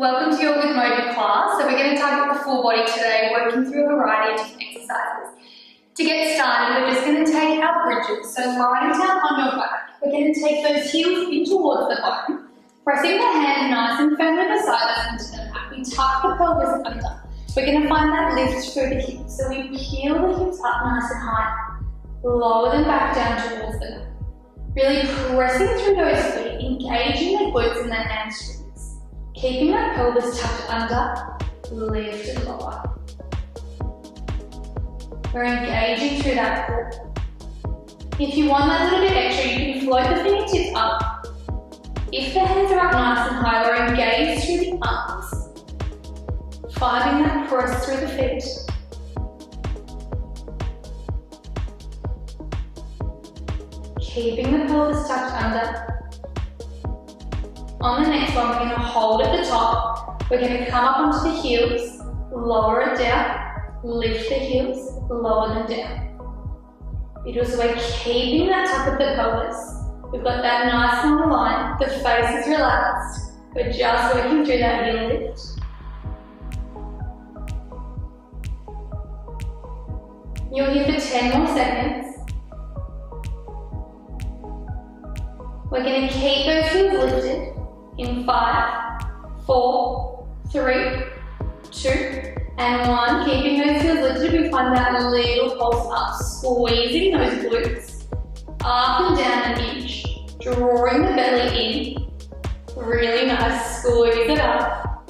Welcome to your Good Motive class. So we're going to target the full body today, working through a variety of different exercises. To get started, we're just going to take our bridges. So lying down on your back, we're going to take those heels in towards the bottom, pressing the hand nice and firmly beside us into the mat. We tuck the pelvis under. We're going to find that lift through the hips. So we peel the hips up nice and high, lower them back down towards the mat. Really pressing through those feet, engaging the glutes and the hamstrings. Keeping that pelvis tucked under, lift and lower. We're engaging through that core. If you want that little bit extra, you can float the fingertips up. If the hands are up nice and high, we're engaged through the arms. Finding that press through the feet. Keeping the pelvis tucked under. On the next one, we're going to hold at the top. We're going to come up onto the heels, lower it down, lift the heels, lower them down. Beautiful. So we're keeping that tuck of the pelvis. We've got that nice long line. The face is relaxed. We're just working through that heel lift. You're here for 10 more seconds. We're going to keep those heels lifted. In 5, 4, 3, 2, and 1. Keeping those heels lifted, we find that little pulse up, squeezing those glutes up and down an inch, drawing the belly in. Really nice, squeeze it up.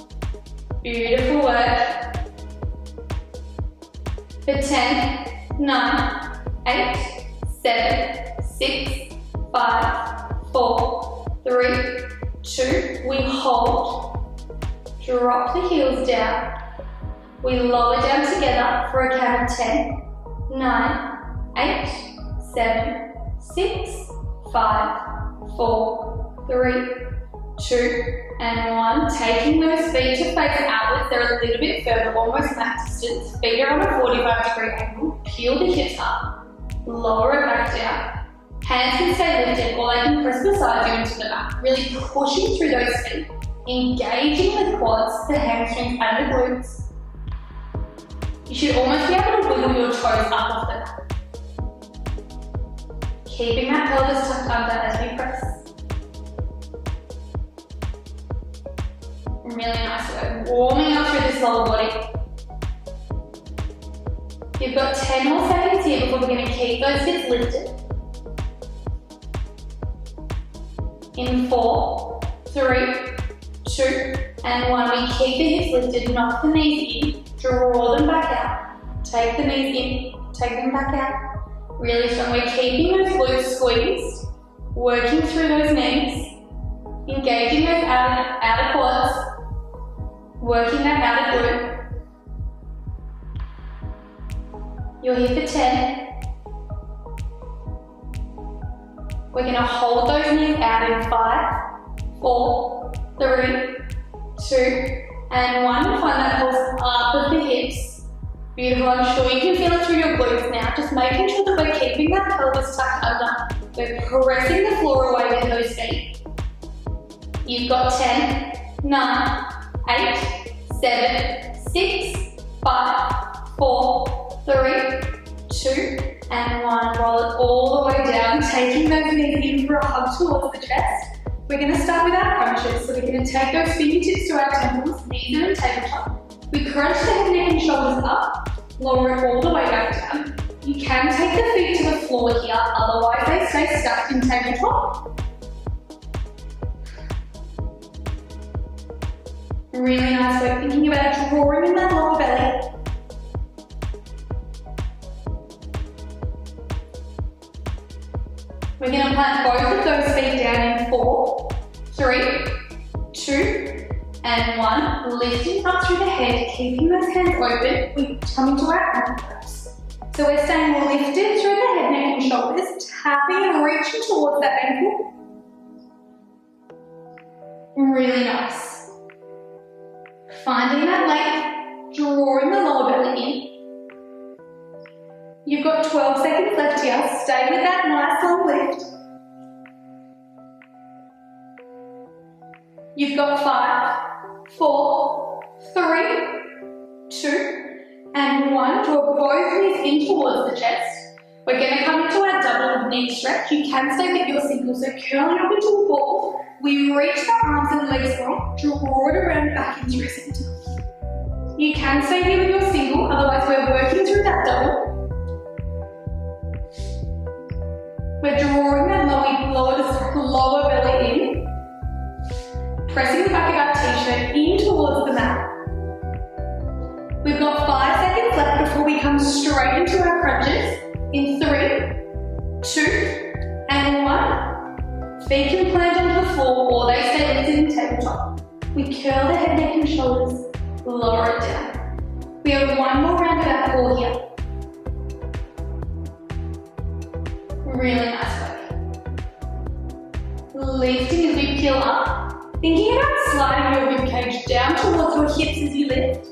Beautiful work. For 10, 9, 8, 7, 6, 5, 4, 3, 2, we hold, drop the heels down, we lower down together for a count of 10, 9, 8, 7, 6, 5, 4, 3, 2, and 1. Taking those feet to face outwards, they're a little bit further, almost mat distance. Feet are on a 45-degree angle, peel the hips up, lower it back down. Hands can stay lifted or they can press beside you into the mat, really pushing through those feet, engaging the quads, the hamstrings and the glutes. You should almost be able to wiggle your toes up off the mat. Keeping that pelvis tucked under as we press. Really nice work, warming up through this lower body. You've got 10 more seconds here before we're going to keep those hips lifted. In 4, 3, 2, and 1. We keep the hips lifted, knock the knees in, draw them back out. Take the knees in, take them back out. Really strong. We're keeping those glutes squeezed, working through those knees, engaging those outer quads, working that outer glute. You're here for 10. We're going to hold those knees out in 5, 4, 3, 2, and 1. Find that pulse up of the hips. Beautiful. I'm sure you can feel it through your glutes now. Just making sure that we're keeping that pelvis tucked under. We're pressing the floor away with those feet. You've got 10, 9, 8, 7, 6, 5, 4, 3, 2, and 1. Roll it all the way down, taking those knees in for a hug towards the chest. We're going to start with our crunches. So we're going to take those fingertips to our temples, knees are in tabletop. We crunch the head, neck and shoulders up, lower it all the way back down. You can take the feet to the floor here, otherwise they stay stuck in tabletop. Really nice work, thinking about drawing in that lower belly. We're going to plant both of those feet down in 4, 3, 2, and 1. Lifting up through the head, keeping those hands open. We're coming to our ankle wraps. So we're staying lifted through the head, neck, and shoulders, tapping and reaching towards that ankle. Really nice. Finding that length, drawing the lower belly in. You've got 12 seconds left here. Stay with that nice long lift. You've got 5, 4, 3, 2, and 1. Draw both knees in towards the chest. We're going to come into our double knee stretch. You can stay with your single, so curling up into a ball. We reach the arms and legs long, draw it around back into your center. You can stay here with your single, otherwise we're working through that double. We're drawing that lower belly in, pressing the back of our t-shirt in towards the mat. We've got 5 seconds left before we come straight into our crunches. In 3, 2, and 1. Feet can plant onto the floor or they stay lifted in tabletop. We curl the head, neck and shoulders, lower it down. We have one more round of our core here. Really nice work. Lifting as we peel up. Thinking about sliding your ribcage down towards your hips as you lift.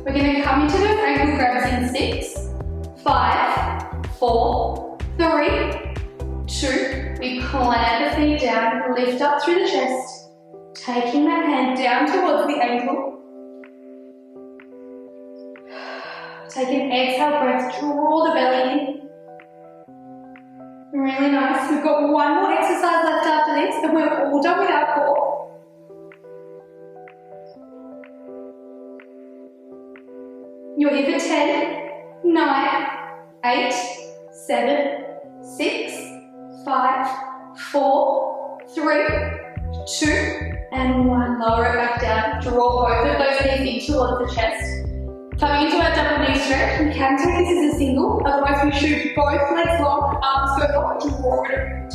We're going to come into those ankle grabs in 6, 5, 4, 3, 2. We plant the feet down, lift up through the chest, taking that hand down towards the ankle. Take an exhale breath, draw the belly in. Really nice. We've got one more exercise left after this, and we're all done with our core. You're here for 10, 9, 8, 7, 6, 5, 4, 3, 2, and 1. Lower it back down. Draw both of those knees in towards the chest. Coming into our double knee stretch. You can take this as a single, otherwise we shoot both legs long, arms go long, draw it around.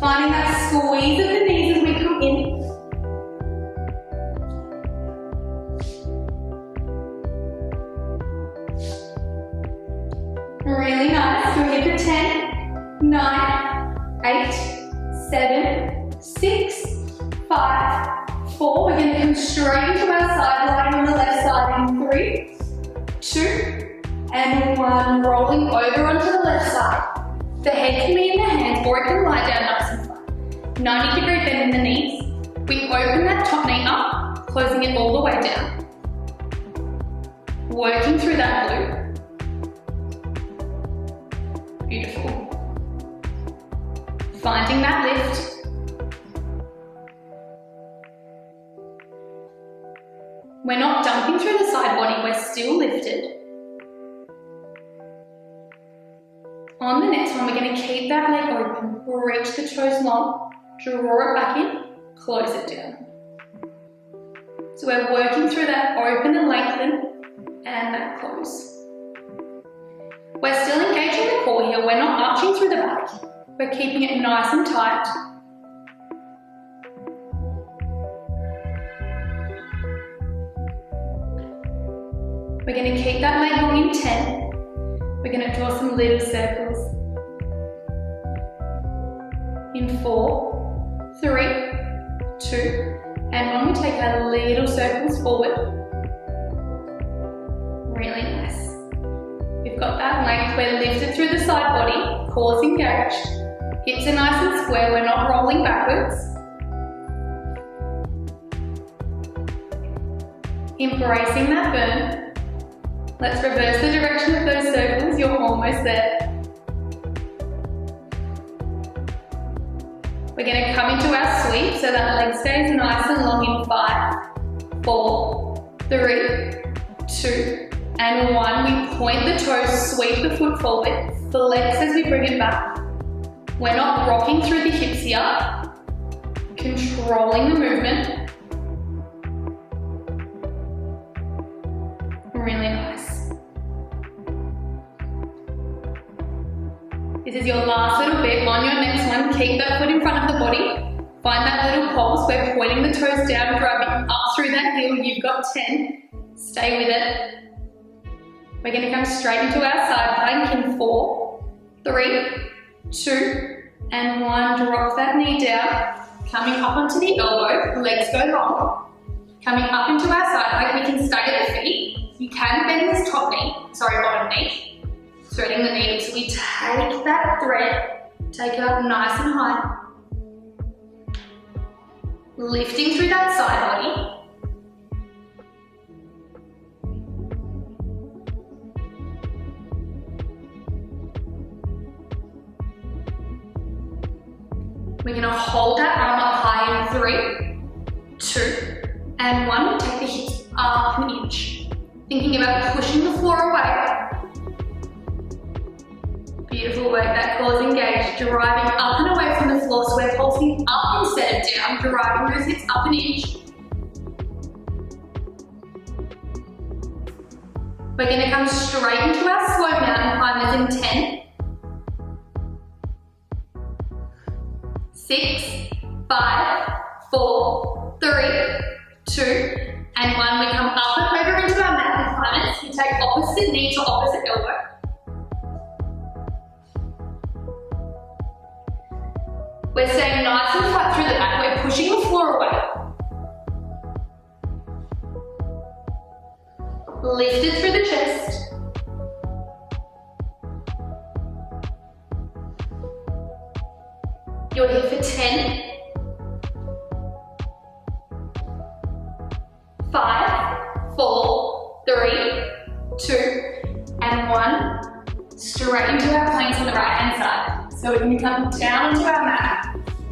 Finding that squeeze of the knees as we come in. Really nice. We're here for 10, 9, 8, 7, 6, 5, 4. We're going to come straight into our side lying on the left side in 3, 2, and 1. Rolling over onto the left side. The head can be in the hands or it can lie down nice and flat. 90-degree bend in the knees. We open that top knee up, closing it all the way down. Working through that glute. Beautiful. Finding that lift. We're not dumping through the side body, we're still lifted. On the next one, we're going to keep that leg open, reach the toes long, draw it back in, close it down. So we're working through that open and lengthen, and that close. We're still engaging the core here, we're not arching through the back. We're keeping it nice and tight. We're going to keep that leg long in 10. We're going to draw some little circles. In 4, 3, 2, and when we take our little circles forward, really nice. We've got that length, we're lifted through the side body, core's engaged. Hips are nice and square, we're not rolling backwards. Embracing that burn. Let's reverse the direction of those circles, you're almost there. We're going to come into our sweep so that leg stays nice and long in 5, 4, 3, 2, and 1. We point the toes, sweep the foot forward, flex as we bring it back. We're not rocking through the hips here, controlling the movement. Really nice. This is your last little bit. On your next one, keep that foot in front of the body. Find that little pulse. We're pointing the toes down, driving up through that heel. You've got 10. Stay with it. We're going to come straight into our side plank in 4, 3, 2, and 1. Drop that knee down. Coming up onto the elbow, legs go long. Coming up into our side plank, we can stay at the feet. You can bend this bottom knee, threading the needle. So we take that thread, take it up nice and high, Lifting through that side body. We're going to hold that arm up high in 3, 2, and 1. We take the hips up an inch. Thinking about pushing the floor away. Beautiful work, that core is engaged, driving up and away from the floor, so we're pulsing up instead of down, driving those hips up an inch. We're going to come straight into our slow mountain climbers in 10, 6, 5, 4, 3, 2, and 1. We come up and over into our mountain climbers. We take opposite knee to opposite elbow. We're staying nice and flat through the back. We're pushing the floor away. Lifted through the chest. You're here for 10, 5, 4, 3, 2, and 1. Straight into our planks on the right hand side. So we're going to come down into our mat.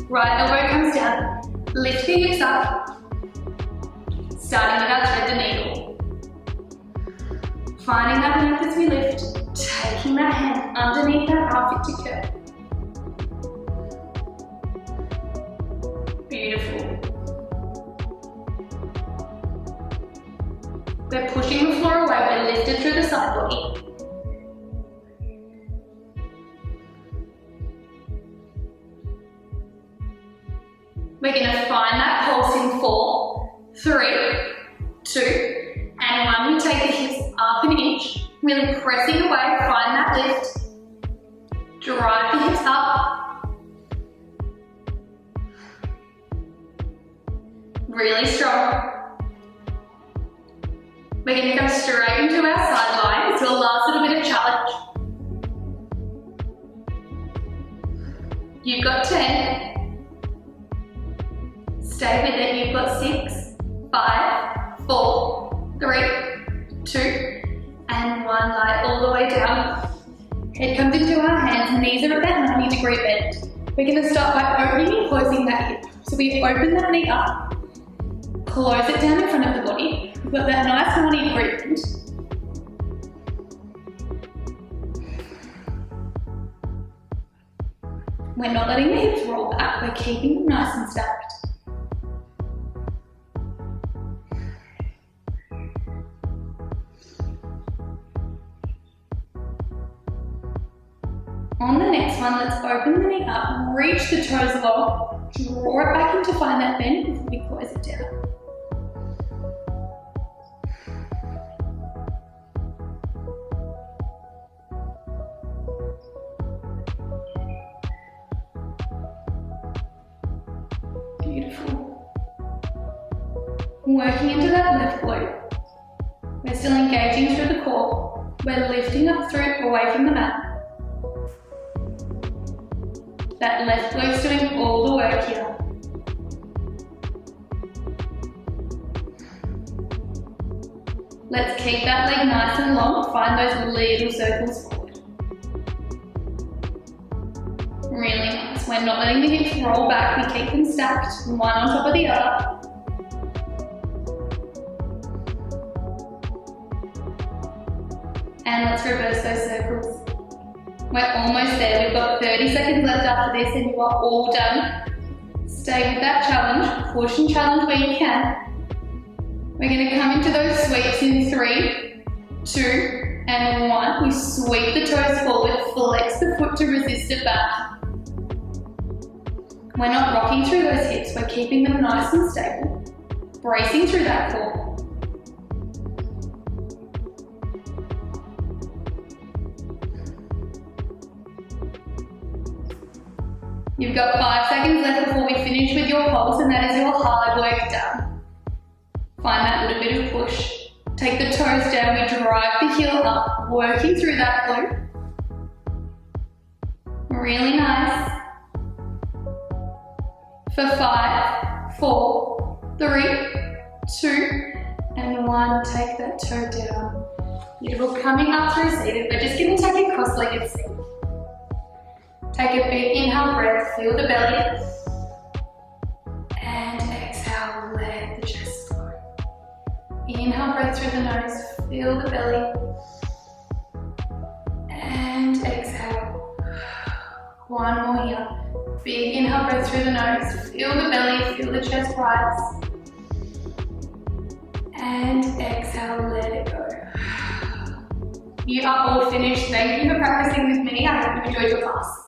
Right elbow comes down. Lift the hips up. Starting with our thread the needle. Finding that length as we lift. Taking that hand underneath that armpit to curve. Beautiful. We're pushing the floor away. We're lifted through the side body. We're going to find that pulse in 4, 3, 2, and 1. We take the hips up an inch, really pressing away, find that lift. Drive the hips up. Really strong. We're going to come straight into our side line. It's your last little bit of challenge. You've got 10. Stay with it. You've got 6, 5, 4, 3, 2, and 1. Light all the way down. Head comes into our hands, knees are at that 90-degree bend. We're going to start by opening and closing that hip. So we open that knee up, close it down in front of the body. We've got that nice 90-degree bend. We're not letting the hips roll back, we're keeping them nice and stacked. On the next one, let's open the knee up, reach the toes long, draw it back in to find that bend before we close it down. Beautiful. Working into that left glute. We're still engaging through the core. We're lifting up through away from the mat. That left glutes doing all the work here. Let's keep that leg nice and long. Find those little circles forward. Really nice. We're not letting the hips roll back. We keep them stacked, one on top of the other. And let's reverse those circles. We're almost there. We've got 30 seconds left after this and you are all done. Stay with that challenge. Push and challenge where you can. We're going to come into those sweeps in 3, 2, and 1. We sweep the toes forward, flex the foot to resist it back. We're not rocking through those hips. We're keeping them nice and stable. Bracing through that core. You've got 5 seconds left before we finish with your pulse, and that is your hard work done. Find that little bit of push. Take the toes down, we drive the heel up, working through that glute. Really nice. For 5, 4, 3, 2, and 1. Take that toe down. Beautiful. Coming up through seated, we're just going to take a cross-legged seat. Take a big inhale breath, feel the belly. And exhale, let the chest flow. Inhale breath through the nose, feel the belly. And exhale. One more here. Big inhale breath through the nose, feel the belly, feel the chest rise. And exhale, let it go. You are all finished. Thank you for practicing with me. I hope you enjoyed your class.